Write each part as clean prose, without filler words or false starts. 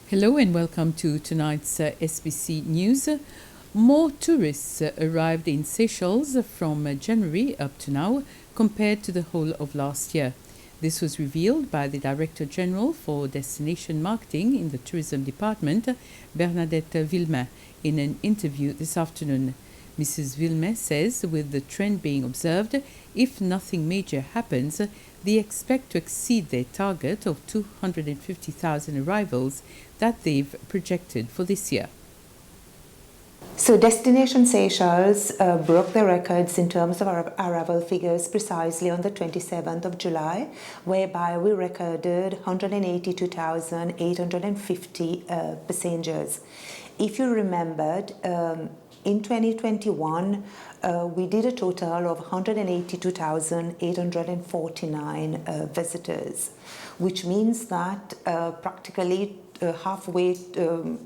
Hello and welcome to tonight's SBC News. More tourists arrived in Seychelles from January up to now compared to the whole of last year. This was revealed by the Director General for Destination Marketing in the Tourism Department, Bernadette Villemin, in an interview this afternoon. Mrs. Villemin says with the trend being observed, if nothing major happens, they expect to exceed their target of 250,000 arrivals that they've projected for this year. So Destination Seychelles broke the records in terms of our arrival figures precisely on the 27th of July, whereby we recorded 182,850 passengers. If you remembered, in 2021, we did a total of 182,849 visitors, which means that practically halfway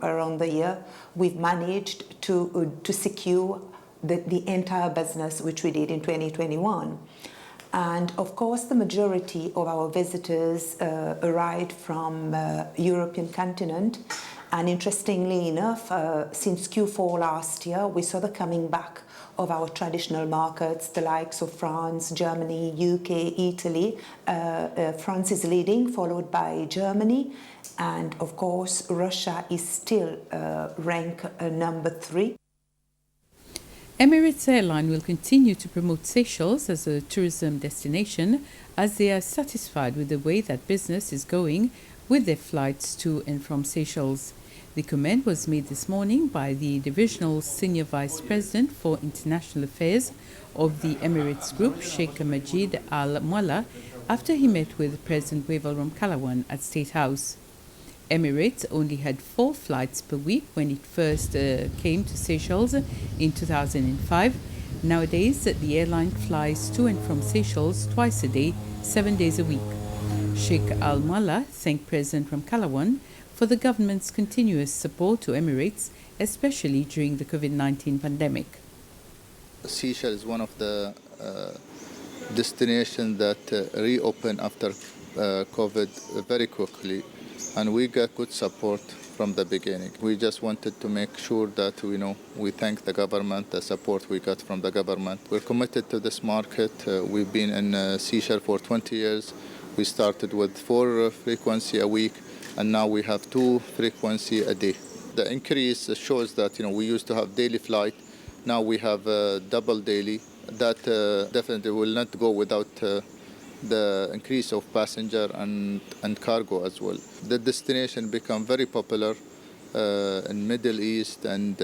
around the year, we've managed to secure the entire business which we did in 2021. And of course, the majority of our visitors arrived from European continent. And interestingly enough, since Q4 last year, we saw the coming back of our traditional markets, the likes of France, Germany, UK, Italy. France is leading, followed by Germany. And of course, Russia is still ranked number 3. Emirates airline will continue to promote Seychelles as a tourism destination as they are satisfied with the way that business is going with their flights to and from Seychelles. The comment was made this morning by the Divisional Senior Vice President for International Affairs of the Emirates Group, Sheikh Majid Al Mualla, after he met with President Wavel Ramkalawan at State House. Emirates only had 4 flights per week when it first came to Seychelles in 2005. Nowadays, the airline flies to and from Seychelles twice a day, 7 days a week. Sheikh Al Mualla thanked President Ramkalawan for the government's continuous support to Emirates, especially during the COVID-19 pandemic. Seychelles is one of the destinations that reopened after COVID very quickly, and we got good support from the beginning. We just wanted to make sure that we thank the government, the support we got from the government. We're committed to this market. We've been in Seychelles for 20 years. We started with 4 frequency a week, and now we have 2 frequency a day. The increase shows that we used to have daily flight. Now we have double daily. That definitely will not go without the increase of passenger and cargo as well. The destination become very popular in Middle East and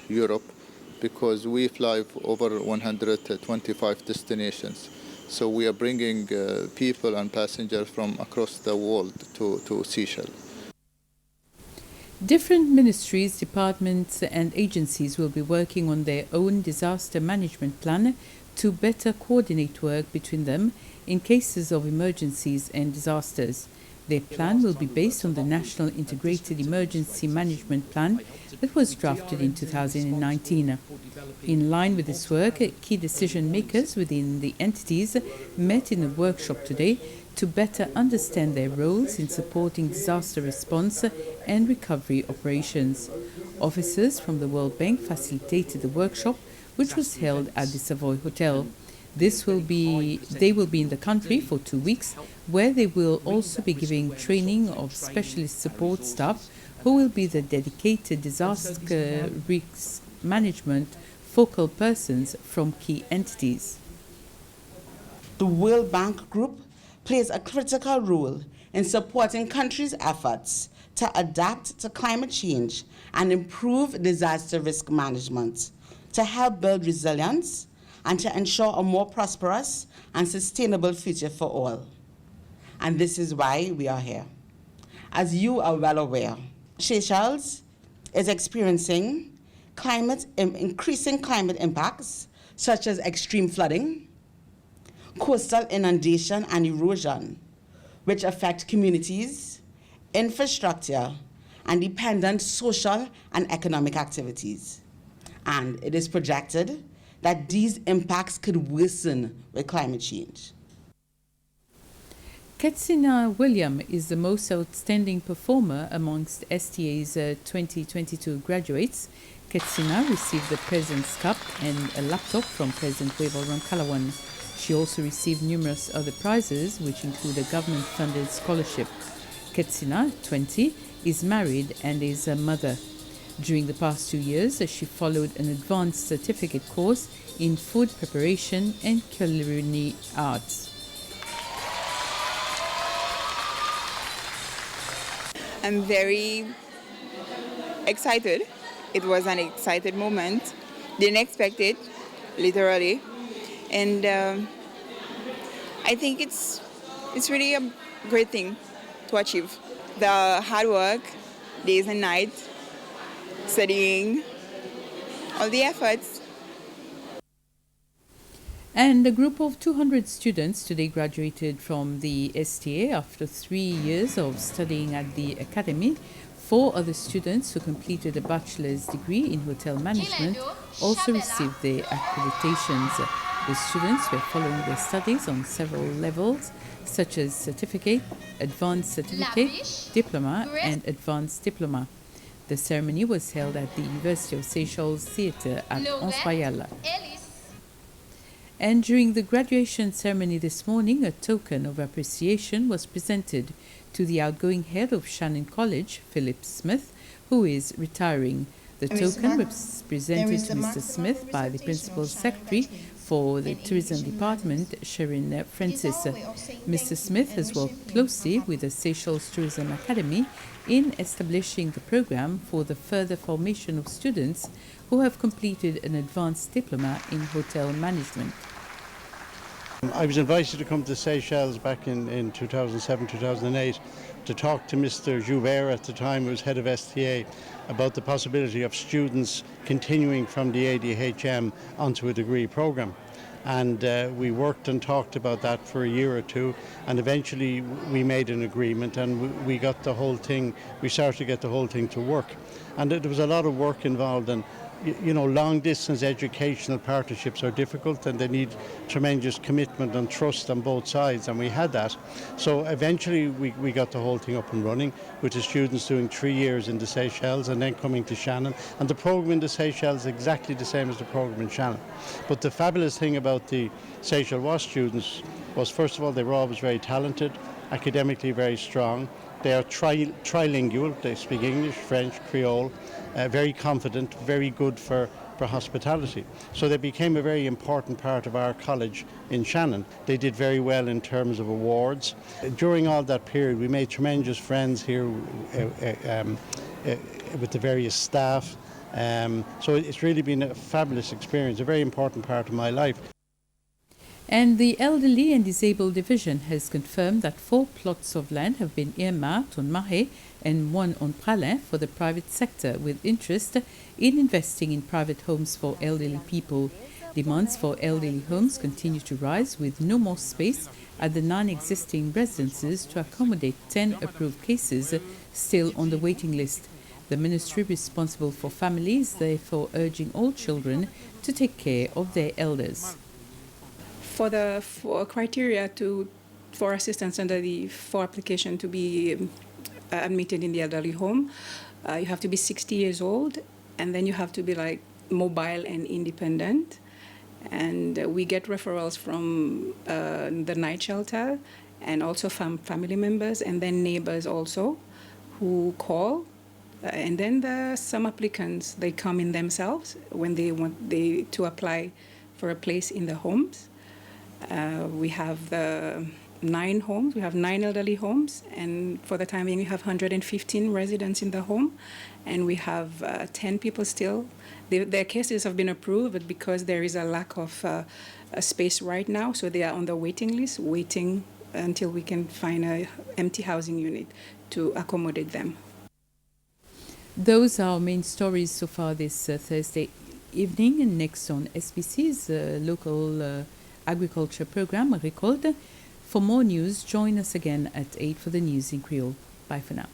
Europe because we fly over 125 destinations. So we are bringing people and passengers from across the world to Seychelles. Different ministries, departments and agencies will be working on their own disaster management plan to better coordinate work between them in cases of emergencies and disasters. Their plan will be based on the National Integrated Emergency Management Plan that was drafted in 2019. In line with this work, key decision makers within the entities met in a workshop today to better understand their roles in supporting disaster response and recovery operations. Officers from the World Bank facilitated the workshop, which was held at the Savoy Hotel. They will be in the country for 2 weeks, where they will also be giving training of specialist support staff who will be the dedicated disaster risk management focal persons from key entities. The World Bank Group plays a critical role in supporting countries' efforts to adapt to climate change and improve disaster risk management, to help build resilience and to ensure a more prosperous and sustainable future for all. And this is why we are here. As you are well aware, Seychelles is experiencing increasing climate impacts such as extreme flooding, coastal inundation and erosion, which affect communities, infrastructure, and dependent social and economic activities. And it is projected that these impacts could worsen with climate change. Ketsina William is the most outstanding performer amongst STA's 2022 graduates. Ketsina received the President's Cup and a laptop from President Wavell Rankalawan. She also received numerous other prizes, which include a government-funded scholarship. Ketsina, 20, is married and is a mother. During the past 2 years, she followed an advanced certificate course in food preparation and culinary arts. I'm very excited. It was an excited moment. Didn't expect it, literally. And I think it's really a great thing to achieve. The hard work, days and nights, studying, all the efforts. And a group of 200 students today graduated from the STA after 3 years of studying at the academy. 4 other students who completed a bachelor's degree in hotel management also received their accreditations. The students were following their studies on several levels, such as certificate, advanced certificate, diploma, and advanced diploma. The ceremony was held at the University of Seychelles Theatre at Anse Royal. And during the graduation ceremony this morning, a token of appreciation was presented to the outgoing head of Shannon College, Philip Smith, who is retiring. The token was presented to Mr. Smith by the Principal Secretary for the Tourism Department, Sherin Francis. Mr. Smith has worked closely with the Seychelles Tourism Academy in establishing the program for the further formation of students who have completed an advanced diploma in hotel management. I was invited to come to Seychelles back in 2007-2008 to talk to Mr. Joubert at the time, who was head of STA, about the possibility of students continuing from the ADHM onto a degree programme. And we worked and talked about that for a year or two, and eventually we made an agreement, and we got the whole thing, we started to get the whole thing to work. And there was a lot of work involved, and you know, long distance educational partnerships are difficult and they need tremendous commitment and trust on both sides, and we had that. So eventually we got the whole thing up and running, with the students doing 3 years in the Seychelles and then coming to Shannon. And the program in the Seychelles is exactly the same as the program in Shannon. But the fabulous thing about the Seychelles WAS students was, first of all, they were always very talented, academically very strong. They are trilingual, they speak English, French, Creole, very confident, very good for hospitality. So they became a very important part of our college in Shannon. They did very well in terms of awards. During all that period, we made tremendous friends here with the various staff. So it's really been a fabulous experience, a very important part of my life. And the Elderly and Disabled Division has confirmed that 4 plots of land have been earmarked on Marais and 1 on Pralin for the private sector, with interest in investing in private homes for elderly people. Demands for elderly homes continue to rise, with no more space at the 9 existing residences to accommodate 10 approved cases still on the waiting list. The ministry responsible for families therefore urging all children to take care of their elders. For criteria for assistance for application to be admitted in the elderly home, you have to be 60 years old, and then you have to be like mobile and independent. And we get referrals from the night shelter and also family members, and then neighbors also who call. And then some applicants, they come in themselves when they want to apply for a place in the homes. We have 9 homes. We have 9 elderly homes, and for the time being, we have 115 residents in the home, and we have 10 people still. Their cases have been approved, but because there is a lack of a space right now, so they are on the waiting list, waiting until we can find an empty housing unit to accommodate them. Those are our main stories so far this Thursday evening. And next on SBC's local agriculture program, Récolte. For more news, join us again at 8 for the news in Creole. Bye for now.